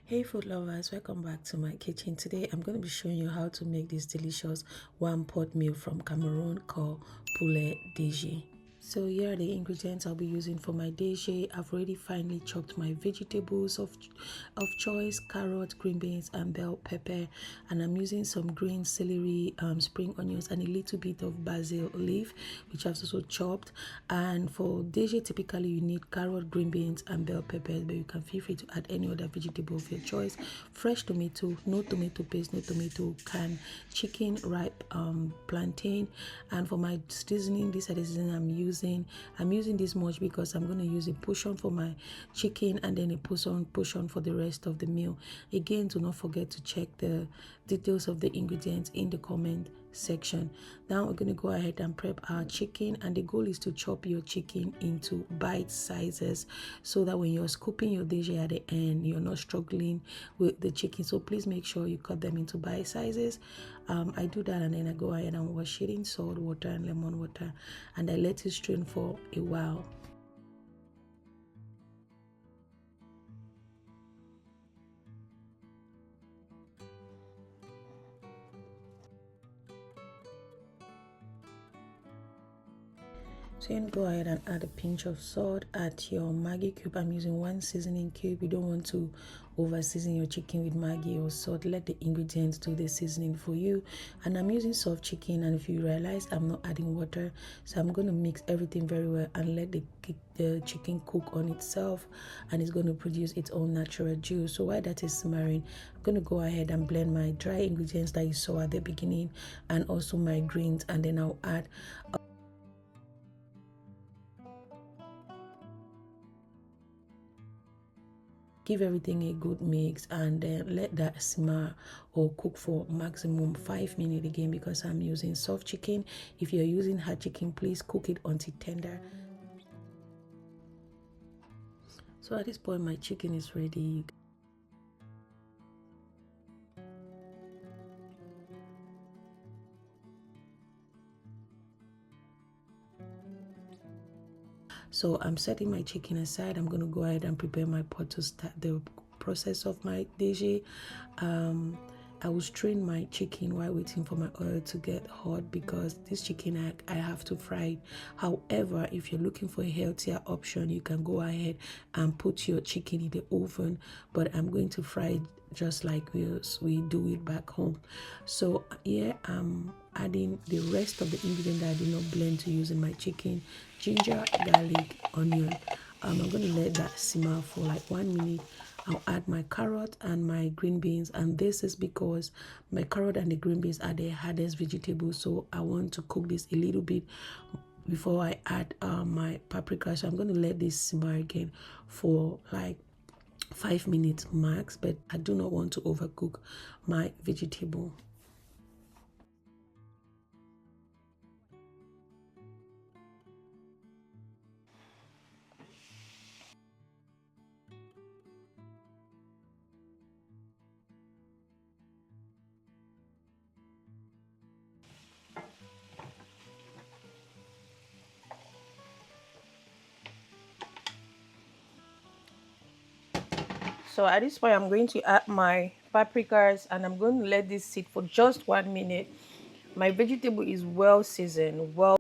Hey food lovers, welcome back to my kitchen. Today I'm going to be showing you how to make this delicious one pot meal from Cameroon called Poulet DG. So here are the ingredients I'll be using for my DG. I've already finely chopped my vegetables of choice: carrot, green beans, and bell pepper. And I'm using some green celery, spring onions, and a little bit of basil leaf, which I've also chopped. And for DG, typically you need carrot, green beans, and bell peppers, but you can feel free to add any other vegetable of your choice. Fresh tomato, no tomato paste, no tomato can, chicken, ripe plantain. And for my seasoning, these are the seasoning I'm using this much because I'm going to use a portion for my chicken and then a portion for the rest of the meal. Again, do not forget to check the details of the ingredients in the comment section. Now we're going to go ahead and prep our chicken, and the goal is to chop your chicken into bite sizes so that when you're scooping your DG at the end, you're not struggling with the chicken. So please make sure you cut them into bite sizes. I do that, and then I go ahead and wash it in salt water and lemon water, and I let it strain for a while. So you can go ahead and add a pinch of salt, add your Maggi cube. I'm using one seasoning cube. You don't want to over season your chicken with Maggi or salt. Let the ingredients do the seasoning for you. And I'm using soft chicken, and if you realize I'm not adding water, so I'm going to mix everything very well and let the chicken cook on itself, and it's going to produce its own natural juice. So while that is simmering, I'm going to go ahead and blend my dry ingredients that you saw at the beginning and also my greens, and then I'll add give everything a good mix, and then let that simmer or cook for maximum 5 minutes again, because I'm using soft chicken. If you're using hard chicken, please cook it until tender. So at this point my chicken is ready. So I'm setting my chicken aside. I'm going to go ahead and prepare my pot to start the process of my DG. I will strain my chicken while waiting for my oil to get hot, because this chicken I have to fry it. However, if you're looking for a healthier option, you can go ahead and put your chicken in the oven, but I'm going to fry it just like we do it back home. So here I'm adding the rest of the ingredient that I did not blend to use in my chicken: ginger, garlic, onion. I'm going to let that simmer for like 1 minute. I'll add my carrot and my green beans, and this is because my carrot and the green beans are the hardest vegetables, so I want to cook this a little bit before I add my paprika. So I'm going to let this simmer again for like 5 minutes max, but I do not want to overcook my vegetable. So at this point, I'm going to add my paprikas, and I'm going to let this sit for just 1 minute. My vegetable is well seasoned, well.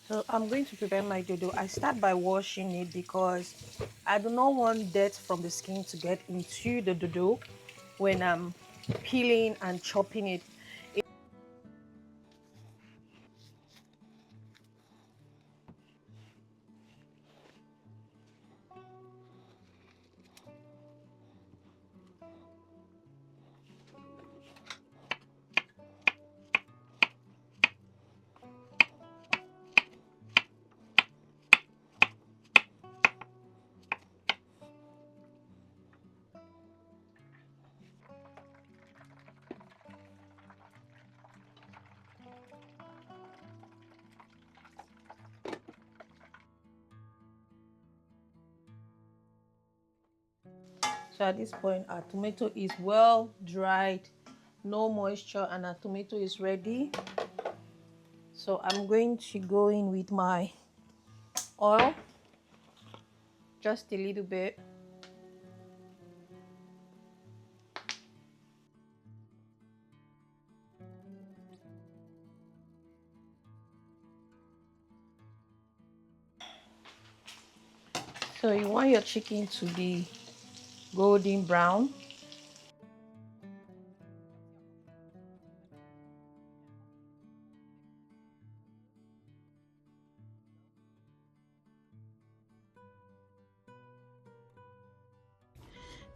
So I'm going to prepare my dodo. I start by washing it because I do not want dirt from the skin to get into the dodo when I'm peeling and chopping it. So at this point, our tomato is well dried, no moisture, and our tomato is ready. So I'm going to go in with my oil, just a little bit. So you want your chicken to be golden brown.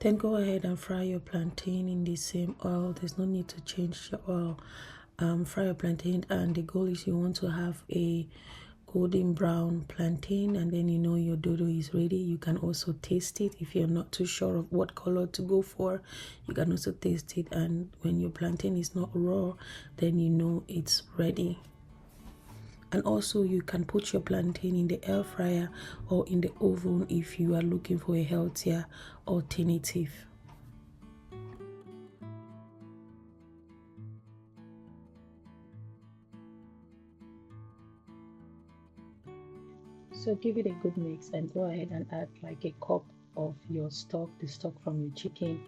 Then go ahead and fry your plantain in the same oil. There's no need to change the oil. Fry your plantain, and the goal is you want to have a golden brown plantain, and then you know your dodo is ready. You can also taste it if you're not too sure of what color to go for. You can also taste it, and when your plantain is not raw, then you know it's ready. And also you can put your plantain in the air fryer or in the oven if you are looking for a healthier alternative. So give it a good mix and go ahead and add like a cup of your stock, the stock from your chicken.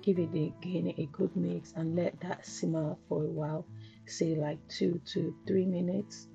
Give it again a good mix and let that simmer for a while, say like 2 to 3 minutes.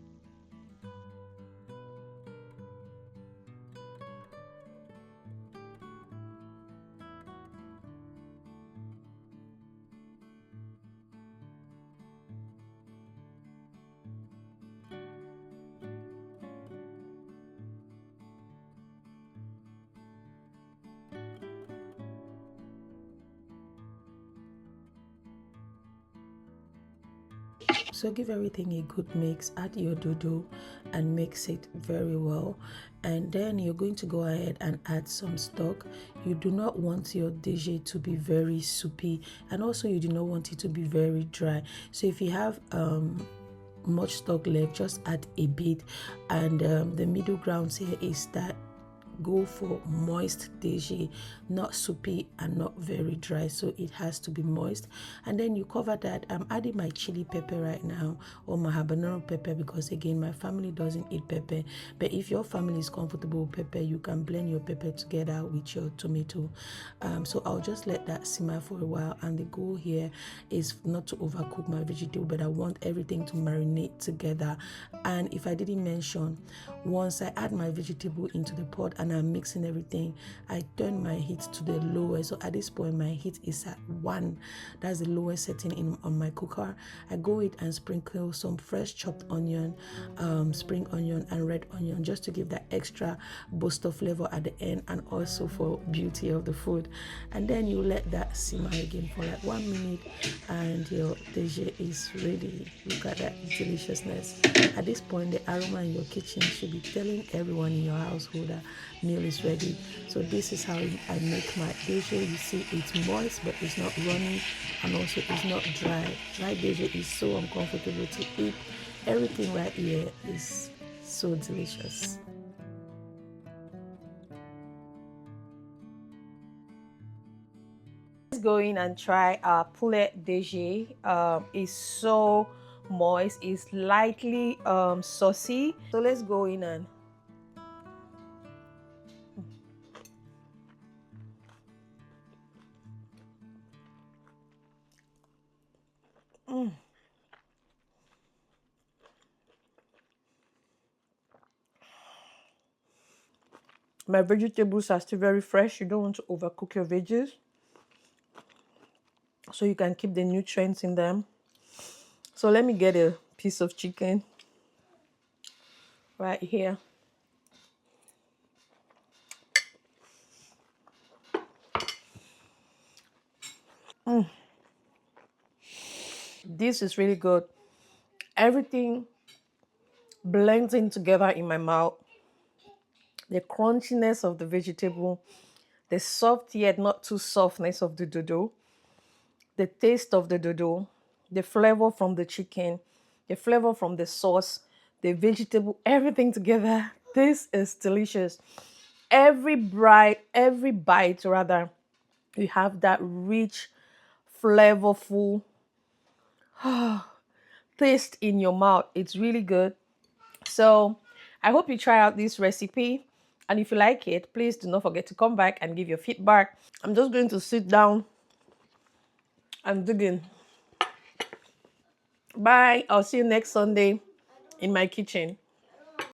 So give everything a good mix, add your dodo and mix it very well. And then you're going to go ahead and add some stock. You do not want your DG to be very soupy, and also you do not want it to be very dry. So if you have much stock left, just add a bit. And the middle ground here is that go for moist DG, not soupy and not very dry, so it has to be moist. And then you cover that. I'm adding my chili pepper right now, or my habanero pepper, because again my family doesn't eat pepper, but if your family is comfortable with pepper, you can blend your pepper together with your tomato. So I'll just let that simmer for a while, and the goal here is not to overcook my vegetable, but I want everything to marinate together. And if I didn't mention, once I add my vegetable into the pot and I'm mixing everything, I turn my heat to the lowest. So at this point my heat is at 1. That's the lowest setting on my cooker. I go in and sprinkle some fresh chopped onion, spring onion and red onion, just to give that extra boost of flavor at the end, and also for beauty of the food. And then you let that simmer again for like 1 minute, and your DG is ready. Look at that deliciousness. At this point, the aroma in your kitchen should be telling everyone in your household that meal is ready. So this is how I make my DG. You see, it's moist, but it's not runny, and also it's not dry. Dry DG is so uncomfortable to eat. Everything right here is so delicious. Let's go in and try our Poulet DG. It's so moist, it's lightly saucy. So let's go in and my vegetables are still very fresh. You don't want to overcook your veggies, so you can keep the nutrients in them. So let me get a piece of chicken right here. This is really good. Everything blends in together in my mouth. The crunchiness of the vegetable, the soft yet not too softness of the dodo, the taste of the dodo, the flavor from the chicken, the flavor from the sauce, the vegetable, everything together. This is delicious. Every bite rather, You have that rich, flavorful taste in your mouth. It's really good. So I hope you try out this recipe. And if you like it, please do not forget to come back and give your feedback. I'm just going to sit down and dig in. Bye. I'll see you next Sunday in my kitchen.